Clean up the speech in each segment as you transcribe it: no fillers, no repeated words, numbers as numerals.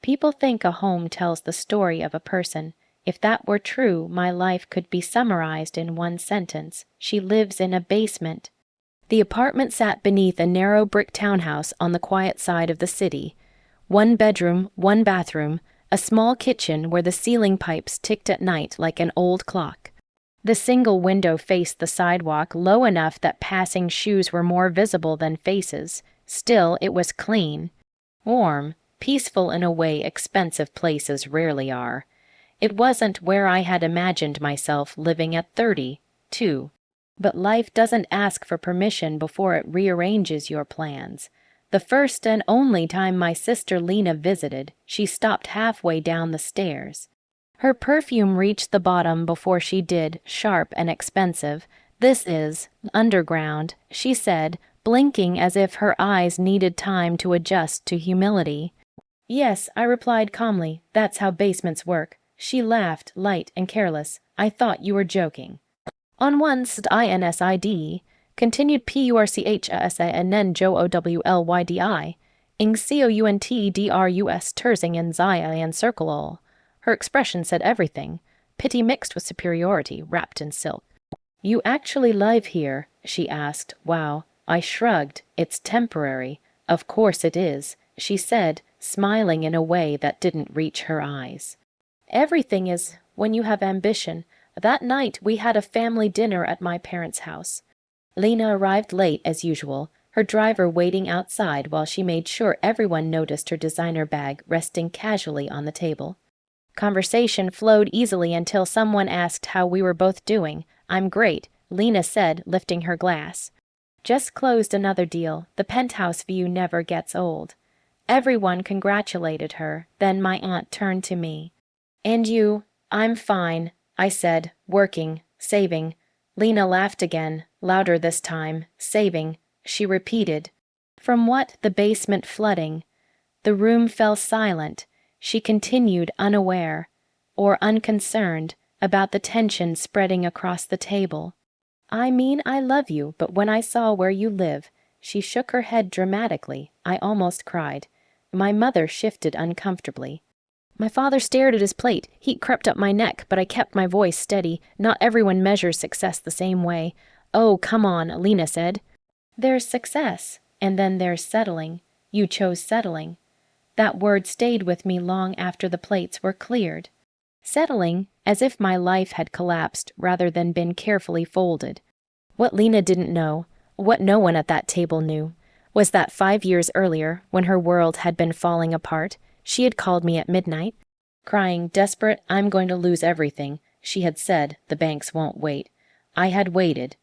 People think a home tells the story of a person. If that were true, my life could be summarized in one sentence. She lives in a basement. The apartment sat beneath a narrow brick townhouse on the quiet side of the city. One bedroom, one bathroom, a small kitchen where the ceiling pipes ticked at night like an old clock. The single window faced the sidewalk, low enough that passing shoes were more visible than faces. Still, it was clean, warm, peaceful in a way expensive places rarely are. It wasn't where I had imagined myself living at 30, too. But life doesn't ask for permission before it rearranges your plans. The first and only time my sister Lena visited, she stopped halfway down the stairs. Her perfume reached the bottom before she did, sharp and expensive. "This is underground," she said, blinking as if her eyes needed time to adjust to humility. "Yes," I replied calmly, "that's how basements work." She laughed, light and careless. "I thought you were joking." "On one's INSID," continued PURCHASA and then JOOWLYDI, ing COUNTDRUS tersing and Zia and circle all. Her expression said everything, pity mixed with superiority, wrapped in silk. "You actually live here?" she asked. "Wow." I shrugged. "It's temporary." "Of course it is," she said, smiling in a way that didn't reach her eyes. "Everything is, when you have ambition." That night we had a family dinner at my parents' house. Lena arrived late as usual, her driver waiting outside while she made sure everyone noticed her designer bag resting casually on the table. Conversation flowed easily until someone asked how we were both doing. "I'm great," Lena said, lifting her glass. "Just closed another deal. The penthouse view never gets old." Everyone congratulated her. Then my aunt turned to me. "And you?" "I'm fine," I said, "working, saving." Lena laughed again, louder this time. "Saving," she repeated. "From what?" "The basement flooding." The room fell silent. She continued, unaware, or unconcerned, about the tension spreading across the table. "I mean, I love you, but when I saw where you live..." She shook her head dramatically. I almost cried. My mother shifted uncomfortably. My father stared at his plate. Heat crept up my neck, but I kept my voice steady. "Not everyone measures success the same way." "Oh, come on," Lena said. "There's success, and then there's settling. You chose settling." That word stayed with me long after the plates were cleared. Settling, as if my life had collapsed rather than been carefully folded. What Lena didn't know, what no one at that table knew, was that 5 years earlier, when her world had been falling apart, she had called me at midnight. Crying, desperate, "I'm going to lose everything." She had said, "The banks won't wait." I had waited.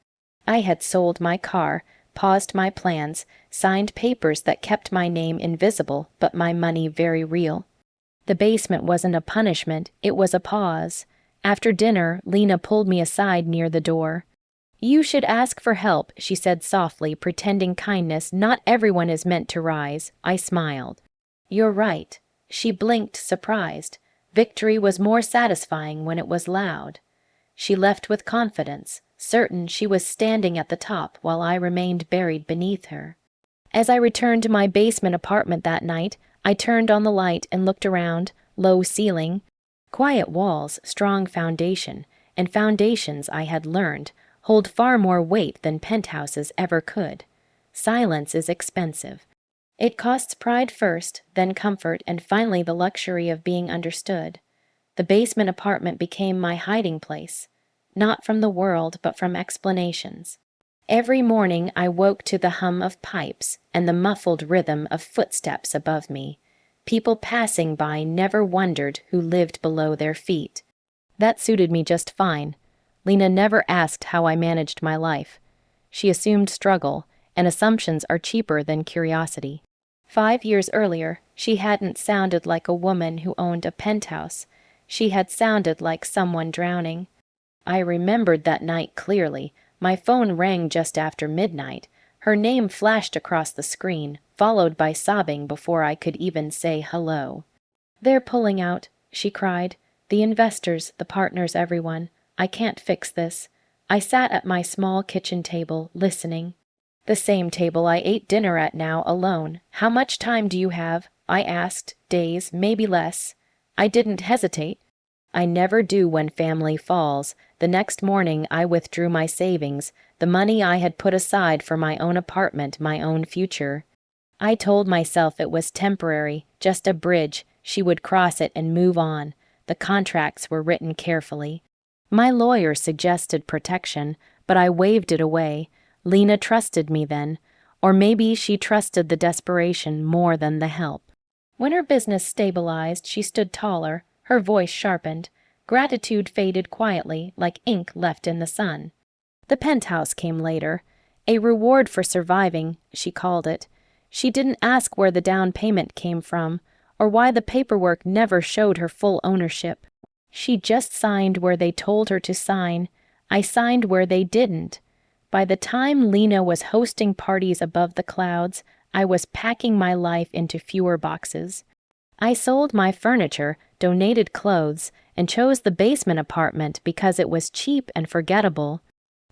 I had sold my car, paused my plans, signed papers that kept my name invisible but my money very real. The basement wasn't a punishment, it was a pause. After dinner, Lena pulled me aside near the door. "You should ask for help," she said softly, pretending kindness. "Not everyone is meant to rise." I smiled. "You're right." She blinked, surprised. Victory was more satisfying when it was loud. She left with confidence, certain she was standing at the top while I remained buried beneath her. As I returned to my basement apartment that night, I turned on the light and looked around. Low ceiling, quiet walls, strong foundation, and foundations, I had learned, hold far more weight than penthouses ever could. Silence is expensive. It costs pride first, then comfort, and finally the luxury of being understood. The basement apartment became my hiding place, not from the world, but from explanations. Every morning I woke to the hum of pipes and the muffled rhythm of footsteps above me. People passing by never wondered who lived below their feet. That suited me just fine. Lena never asked how I managed my life. She assumed struggle, and assumptions are cheaper than curiosity. 5 years earlier, she hadn't sounded like a woman who owned a penthouse. She had sounded like someone drowning. I remembered that night clearly. My phone rang just after midnight. Her name flashed across the screen, followed by sobbing before I could even say hello. "They're pulling out," she cried. "The investors, the partners, everyone. I can't fix this." I sat at my small kitchen table, listening. The same table I ate dinner at now, alone. "How much time do you have?" I asked, days, maybe less. I didn't hesitate. I never do when family falls. The next morning I withdrew my savings, the money I had put aside for my own apartment, my own future. I told myself it was temporary, just a bridge, she would cross it and move on. The contracts were written carefully. My lawyer suggested protection, but I waved it away. Lena trusted me then, or maybe she trusted the desperation more than the help. When her business stabilized, she stood taller, her voice sharpened. Gratitude faded quietly, like ink left in the sun. The penthouse came later. A reward for surviving, she called it. She didn't ask where the down payment came from, or why the paperwork never showed her full ownership. She just signed where they told her to sign. I signed where they didn't. By the time Lena was hosting parties above the clouds, I was packing my life into fewer boxes. I sold my furniture, donated clothes, and chose the basement apartment because it was cheap and forgettable.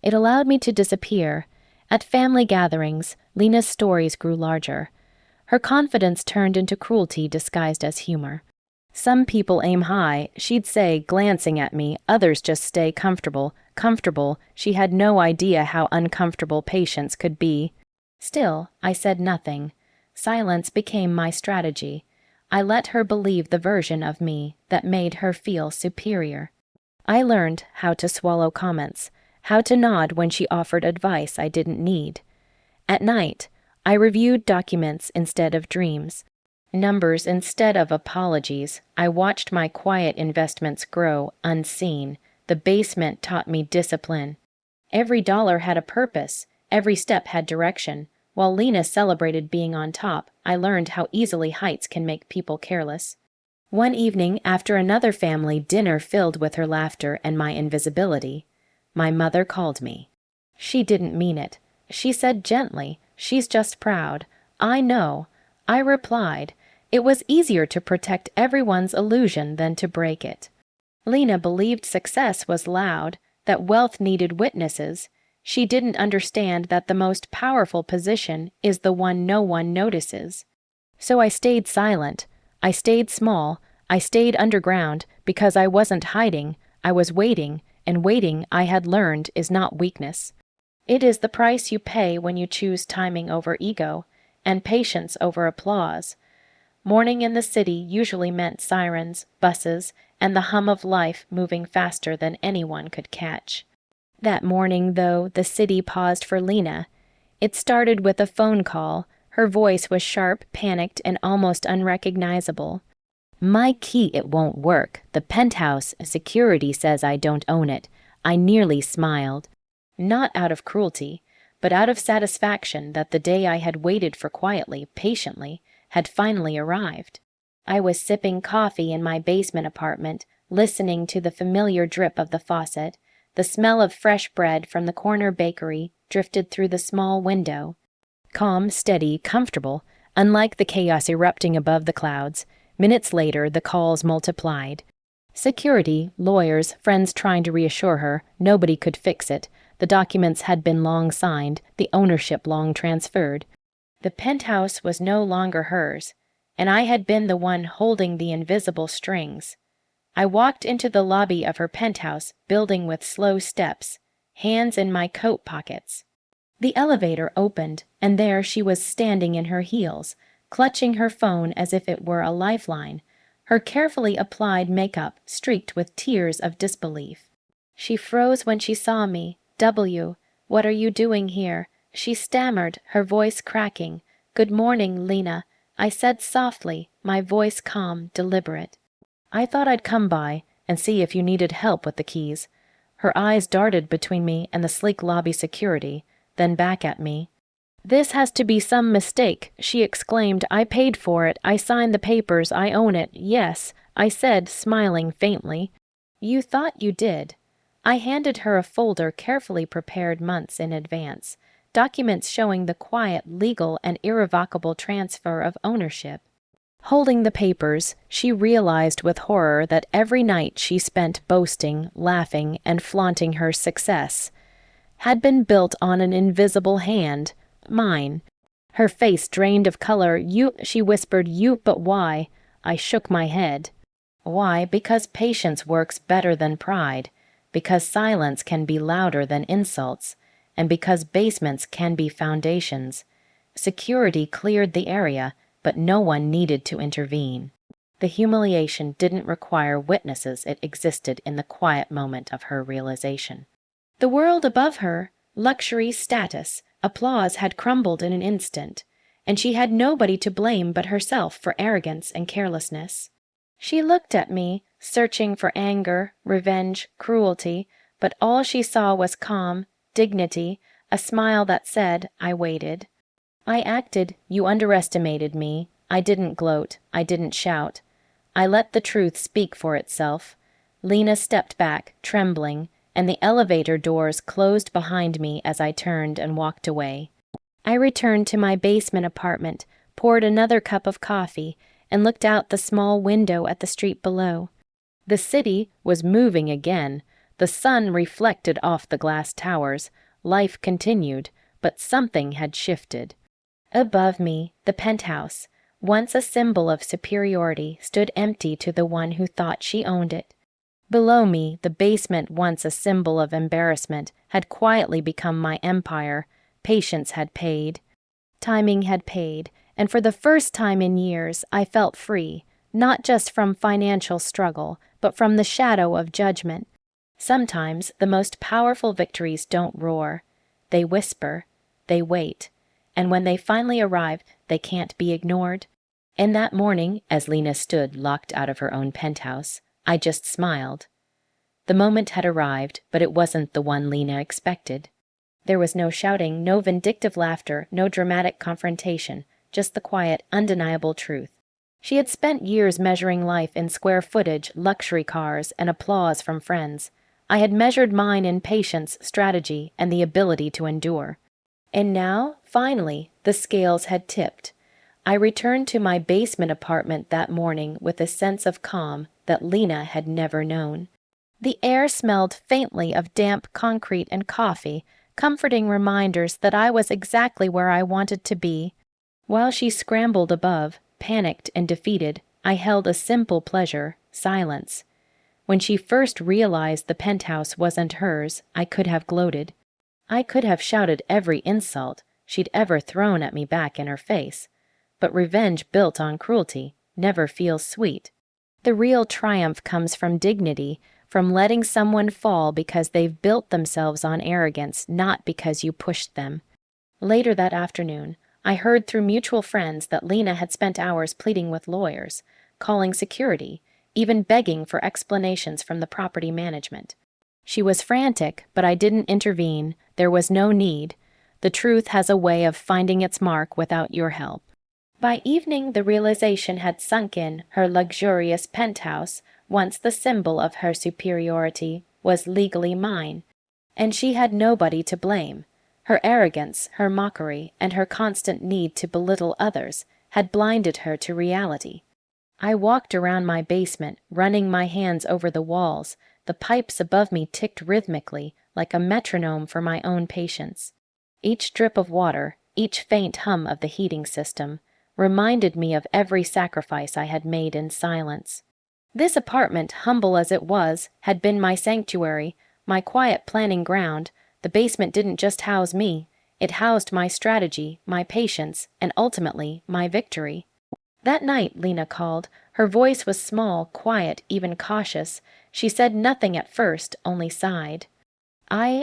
It allowed me to disappear. At family gatherings, Lena's stories grew larger. Her confidence turned into cruelty disguised as humor. Some people aim high, she'd say, glancing at me. Others just stay comfortable. Comfortable, she had no idea how uncomfortable patience could be. Still, I said nothing. Silence became my strategy. I let her believe the version of me that made her feel superior. I learned how to swallow comments, how to nod when she offered advice I didn't need. At night, I reviewed documents instead of dreams, numbers instead of apologies. I watched my quiet investments grow, unseen. The basement taught me discipline. Every dollar had a purpose, every step had direction. While Lena celebrated being on top, I learned how easily heights can make people careless. One evening, after another family dinner filled with her laughter and my invisibility, my mother called me. She didn't mean it. She said gently, "She's just proud." "I know." I replied. It was easier to protect everyone's illusion than to break it. Lena believed success was loud, that wealth needed witnesses. She didn't understand that the most powerful position is the one no one notices. So I stayed silent. I stayed small. I stayed underground because I wasn't hiding. I was waiting, and waiting, I had learned, is not weakness. It is the price you pay when you choose timing over ego, and patience over applause. Morning in the city usually meant sirens, buses, and the hum of life moving faster than anyone could catch. That morning, though, the city paused for Lena. It started with a phone call. Her voice was sharp, panicked, and almost unrecognizable. "My key, it won't work. The penthouse security says I don't own it." I nearly smiled. Not out of cruelty, but out of satisfaction that the day I had waited for quietly, patiently, had finally arrived. I was sipping coffee in my basement apartment, listening to the familiar drip of the faucet. The smell of fresh bread from the corner bakery drifted through the small window. Calm, steady, comfortable, unlike the chaos erupting above the clouds. Minutes later, the calls multiplied. Security, lawyers, friends trying to reassure her, nobody could fix it. The documents had been long signed, the ownership long transferred. The penthouse was no longer hers, and I had been the one holding the invisible strings. I walked into the lobby of her penthouse building with slow steps, hands in my coat pockets. The elevator opened, and there she was standing in her heels, clutching her phone as if it were a lifeline, her carefully applied makeup streaked with tears of disbelief. She froze when she saw me. "W, what are you doing here?" She stammered, her voice cracking. "Good morning, Lena," I said softly, my voice calm, deliberate. "I thought I'd come by and see if you needed help with the keys." Her eyes darted between me and the sleek lobby security, then back at me. "This has to be some mistake," she exclaimed. "I paid for it. I signed the papers. I own it. Yes," I said, smiling faintly. "You thought you did." I handed her a folder carefully prepared months in advance, documents showing the quiet, legal, and irrevocable transfer of ownership. Holding the papers, she realized with horror that every night she spent boasting, laughing, and flaunting her success had been built on an invisible hand, mine. Her face drained of color. "You," she whispered, "you, but why?" I shook my head. "Why? Because patience works better than pride, because silence can be louder than insults, and because basements can be foundations. Security cleared the area, but no one needed to intervene." The humiliation didn't require witnesses, it existed in the quiet moment of her realization. The world above her, luxury, status, applause had crumbled in an instant, and she had nobody to blame but herself for arrogance and carelessness. She looked at me, searching for anger, revenge, cruelty, but all she saw was calm, dignity, a smile that said, "I waited. I acted, you underestimated me. I didn't gloat, I didn't shout. I let the truth speak for itself." Lena stepped back, trembling, and the elevator doors closed behind me as I turned and walked away. I returned to my basement apartment, poured another cup of coffee, and looked out the small window at the street below. The city was moving again. The sun reflected off the glass towers. Life continued, but something had shifted. Above me, the penthouse, once a symbol of superiority, stood empty to the one who thought she owned it. Below me, the basement, once a symbol of embarrassment, had quietly become my empire. Patience had paid. Timing had paid, and for the first time in years, I felt free, not just from financial struggle, but from the shadow of judgment. Sometimes the most powerful victories don't roar. They whisper, they wait, and when they finally arrive, they can't be ignored. And that morning, as Lena stood locked out of her own penthouse, I just smiled. The moment had arrived, but it wasn't the one Lena expected. There was no shouting, no vindictive laughter, no dramatic confrontation, just the quiet, undeniable truth. She had spent years measuring life in square footage, luxury cars, and applause from friends. I had measured mine in patience, strategy, and the ability to endure. And now, finally, the scales had tipped. I returned to my basement apartment that morning with a sense of calm that Lena had never known. The air smelled faintly of damp concrete and coffee, comforting reminders that I was exactly where I wanted to be. While she scrambled above, panicked and defeated, I held a simple pleasure, silence. When she first realized the penthouse wasn't hers, I could have gloated. I could have shouted every insult she'd ever thrown at me back in her face. But revenge built on cruelty never feels sweet. The real triumph comes from dignity, from letting someone fall because they've built themselves on arrogance, not because you pushed them. Later that afternoon, I heard through mutual friends that Lena had spent hours pleading with lawyers, calling security, even begging for explanations from the property management. She was frantic, but I didn't intervene. There was no need. The truth has a way of finding its mark without your help. By evening, the realization had sunk in. Her luxurious penthouse, once the symbol of her superiority, was legally mine, and she had nobody to blame. Her arrogance, her mockery, and her constant need to belittle others had blinded her to reality. I walked around my basement, running my hands over the walls. The pipes above me ticked rhythmically, like a metronome for my own patience. Each drip of water, each faint hum of the heating system, reminded me of every sacrifice I had made in silence. This apartment, humble as it was, had been my sanctuary, my quiet planning ground. The basement didn't just house me, it housed my strategy, my patience, and ultimately, my victory. That night, Lena called. Her voice was small, quiet, even cautious. She said nothing at first, only sighed.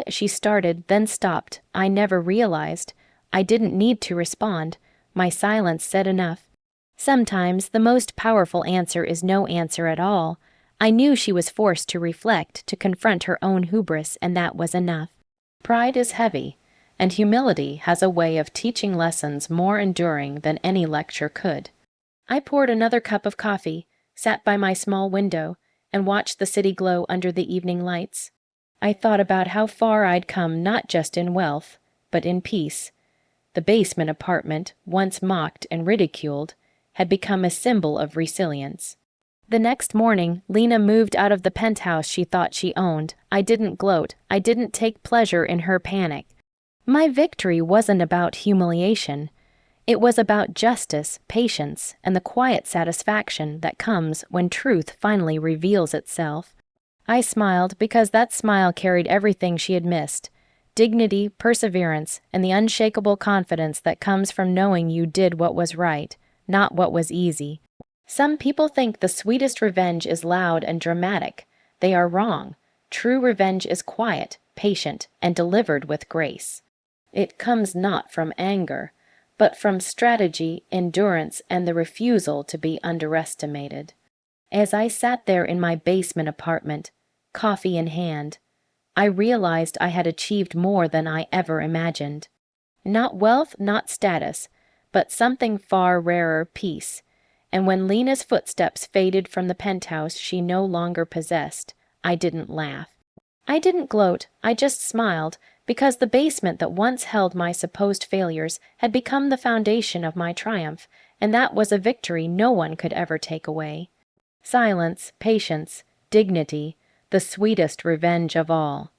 She started, then stopped. I never realized. I didn't need to respond. My silence said enough. Sometimes the most powerful answer is no answer at all. I knew she was forced to reflect, to confront her own hubris, and that was enough. Pride is heavy, and humility has a way of teaching lessons more enduring than any lecture could. I poured another cup of coffee, sat by my small window, and watched the city glow under the evening lights. I thought about how far I'd come, not just in wealth, but in peace. The basement apartment, once mocked and ridiculed, had become a symbol of resilience. The next morning, Lena moved out of the penthouse she thought she owned. I didn't gloat. I didn't take pleasure in her panic. My victory wasn't about humiliation. It was about justice, patience, and the quiet satisfaction that comes when truth finally reveals itself. I smiled because that smile carried everything she had missed: dignity, perseverance, and the unshakable confidence that comes from knowing you did what was right, not what was easy. Some people think the sweetest revenge is loud and dramatic. They are wrong. True revenge is quiet, patient, and delivered with grace. It comes not from anger, but from strategy, endurance, and the refusal to be underestimated. As I sat there in my basement apartment, coffee in hand, I realized I had achieved more than I ever imagined. Not wealth, not status, but something far rarer: peace. And when Lena's footsteps faded from the penthouse she no longer possessed, I didn't laugh. I didn't gloat, I just smiled, because the basement that once held my supposed failures had become the foundation of my triumph, and that was a victory no one could ever take away. Silence, patience, dignity, the sweetest revenge of all.